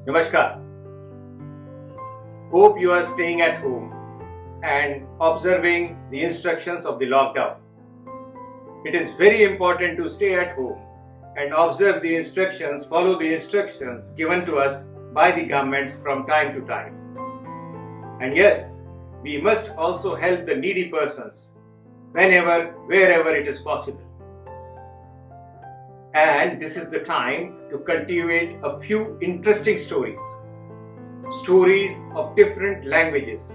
Namaskar. Hope you are staying at home and observing the instructions of the lockdown. It is very important to stay at home and observe the instructions, follow the instructions given to us by the governments from time to time. And yes, we must also help the needy persons whenever, wherever it is possible. And this is the time to cultivate a few interesting stories. Stories of different languages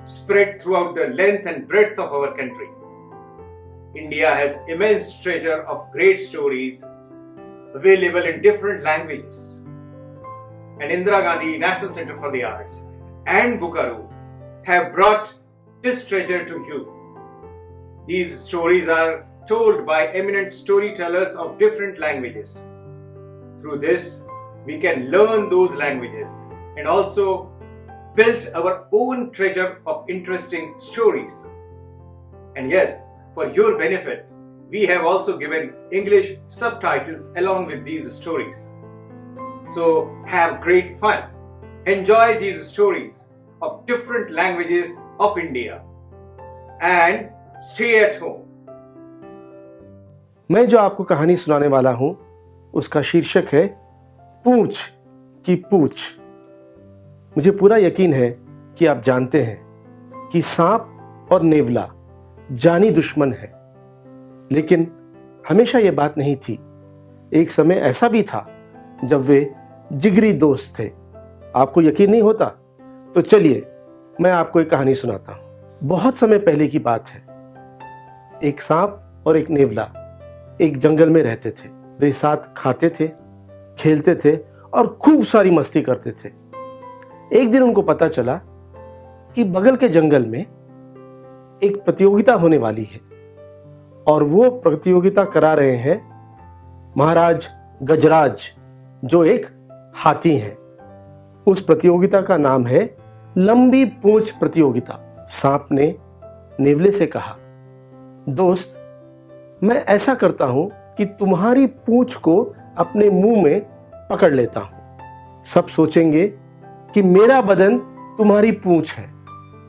spread throughout the length and breadth of our country. India has immense treasure of great stories available in different languages. And Indira Gandhi National Center for the Arts and Bukaru have brought this treasure to you. These stories are told by eminent storytellers of different languages. Through this, we can learn those languages and also build our own treasure of interesting stories. And yes, for your benefit, we have also given English subtitles along with these stories. So have great fun. Enjoy these stories of different languages of India and stay at home. मैं जो आपको कहानी सुनाने वाला हूं उसका शीर्षक है पूंछ की पूंछ। मुझे पूरा यकीन है कि आप जानते हैं कि सांप और नेवला जानी दुश्मन है, लेकिन हमेशा ये बात नहीं थी। एक समय ऐसा भी था जब वे जिगरी दोस्त थे। आपको यकीन नहीं होता? तो चलिए मैं आपको एक कहानी सुनाता हूं। बहुत समय पहले की बात है। एक सांप और एक नेवला एक जंगल में रहते थे। वे साथ खाते थे, खेलते थे और खूब सारी मस्ती करते थे। एक दिन उनको पता चला कि बगल के जंगल में एक प्रतियोगिता होने वाली है और वो प्रतियोगिता करा रहे हैं महाराज गजराज, जो एक हाथी हैं। उस प्रतियोगिता का नाम है लंबी पूंछ प्रतियोगिता। सांप ने नेवले से कहा, दोस्त, मैं ऐसा करता हूं कि तुम्हारी पूंछ को अपने मुंह में पकड़ लेता हूं। सब सोचेंगे कि मेरा बदन तुम्हारी पूंछ है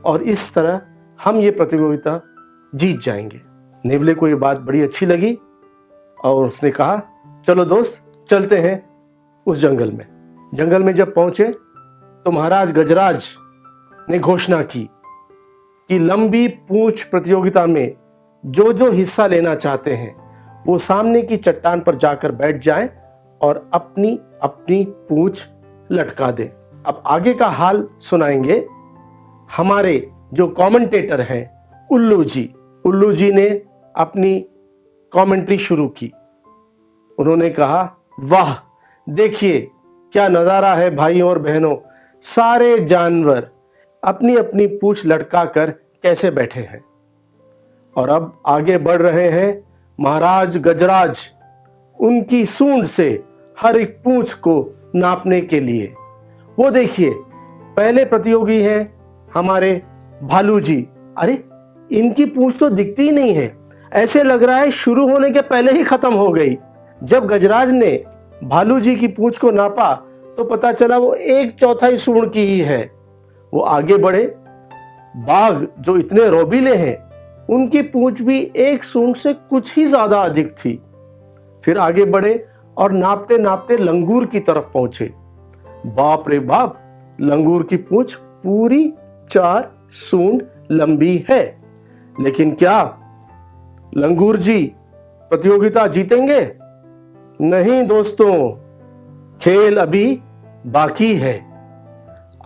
और इस तरह हम ये प्रतियोगिता जीत जाएंगे। नेवले को ये बात बड़ी अच्छी लगी और उसने कहा, चलो दोस्त, चलते हैं उस जंगल में। जंगल में जब पहुंचे तो महाराज गजराज ने घोषणा की कि लंबी पूंछ प्रतियोगिता में जो जो हिस्सा लेना चाहते हैं वो सामने की चट्टान पर जाकर बैठ जाएं और अपनी अपनी पूंछ लटका दें। अब आगे का हाल सुनाएंगे हमारे जो कमेंटेटर हैं उल्लू जी। उल्लू जी ने अपनी कमेंट्री शुरू की। उन्होंने कहा, वाह, देखिए क्या नज़ारा है भाइयों और बहनों, सारे जानवर अपनी अपनी पूंछ लटका कर कैसे बैठे हैं। और अब आगे बढ़ रहे हैं महाराज गजराज उनकी सूंड से हर एक पूंछ को नापने के लिए। वो देखिए, पहले प्रतियोगी हैं हमारे भालू जी। अरे, इनकी पूंछ तो दिखती ही नहीं है, ऐसे लग रहा है शुरू होने के पहले ही खत्म हो गई। जब गजराज ने भालू जी की पूंछ को नापा तो पता चला वो 1/4 सूंड की ही है। वो आगे बढ़े। बाघ जो इतने रोबीले हैं उनकी पूंछ भी 1 सूंड से कुछ ही ज्यादा अधिक थी। फिर आगे बढ़े और नापते नापते लंगूर की तरफ पहुंचे। बाप रे बाप, लंगूर की पूंछ पूरी 4 सूंड लंबी है। लेकिन क्या लंगूर जी प्रतियोगिता जीतेंगे? नहीं दोस्तों, खेल अभी बाकी है।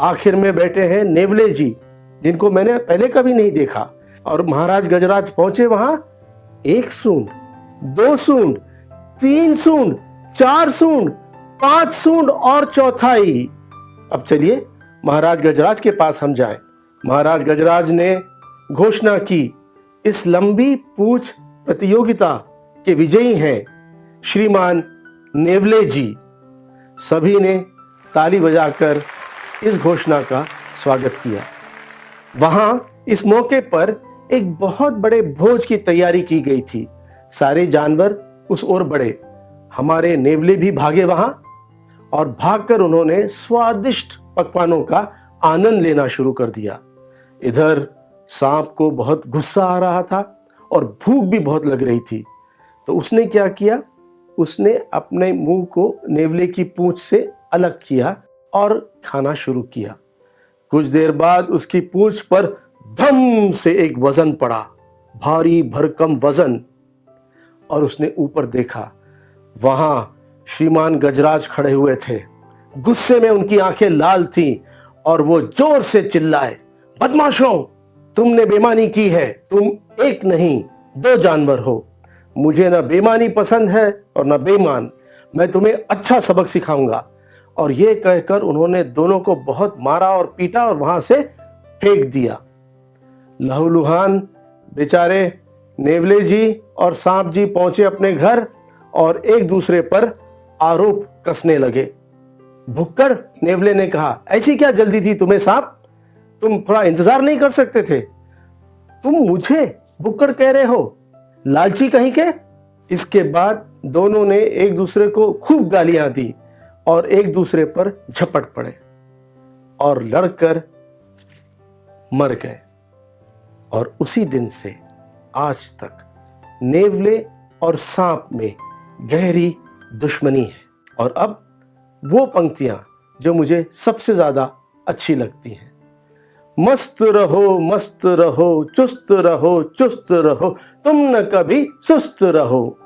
आखिर में बैठे हैं नेवले जी, जिनको मैंने पहले कभी नहीं देखा। और महाराज गजराज पहुंचे वहां 1 सूंड, 2 सूंड, 3 सूंड, 4 सूंड, 5 सूंड और चौथाई। अब चलिए महाराज गजराज के पास हम जाएं। महाराज गजराज ने घोषणा की, इस लंबी पूंछ प्रतियोगिता के विजयी हैं श्रीमान नेवले जी। सभी ने ताली बजाकर इस घोषणा का स्वागत किया। वहां इस मौके पर एक बहुत बड़े भोज की तैयारी की गई थी। सारे जानवर उस ओर बढ़े। हमारे नेवले भी भागे वहां और भागकर उन्होंने स्वादिष्ट पकवानों का आनंद लेना शुरू कर दिया। इधर सांप को बहुत गुस्सा आ रहा था और भूख भी बहुत लग रही थी। तो उसने क्या किया, उसने अपने मुंह को नेवले की पूंछ से अलग किया और खाना शुरू किया। कुछ देर बाद उसकी पूंछ पर धम से एक वजन पड़ा, भारी भरकम वजन। और उसने ऊपर देखा, वहां श्रीमान गजराज खड़े हुए थे। गुस्से में उनकी आंखें लाल थीं और वो जोर से चिल्लाए, बदमाशों, तुमने बेईमानी की है। तुम एक नहीं 2 जानवर हो। मुझे ना बेईमानी पसंद है और ना बेईमान। मैं तुम्हें अच्छा सबक सिखाऊंगा। और ये कहकर उन्होंने दोनों को बहुत मारा और पीटा और वहां से फेंक दिया। लहूलुहान बेचारे नेवले जी और सांप जी पहुंचे अपने घर और एक दूसरे पर आरोप कसने लगे। भुक्कड़ नेवले ने कहा, ऐसी क्या जल्दी थी तुम्हें सांप? तुम थोड़ा इंतजार नहीं कर सकते थे? तुम मुझे भुक्कड़ कह रहे हो, लालची कहीं के? इसके बाद दोनों ने एक दूसरे को खूब गालियां दी और एक दूसरे पर झपट पड़े और लड़कर मर गए। और उसी दिन से आज तक नेवले और सांप में गहरी दुश्मनी है। और अब वो पंक्तियां जो मुझे सबसे ज्यादा अच्छी लगती हैं। मस्त रहो, चुस्त रहो, तुम न कभी सुस्त रहो।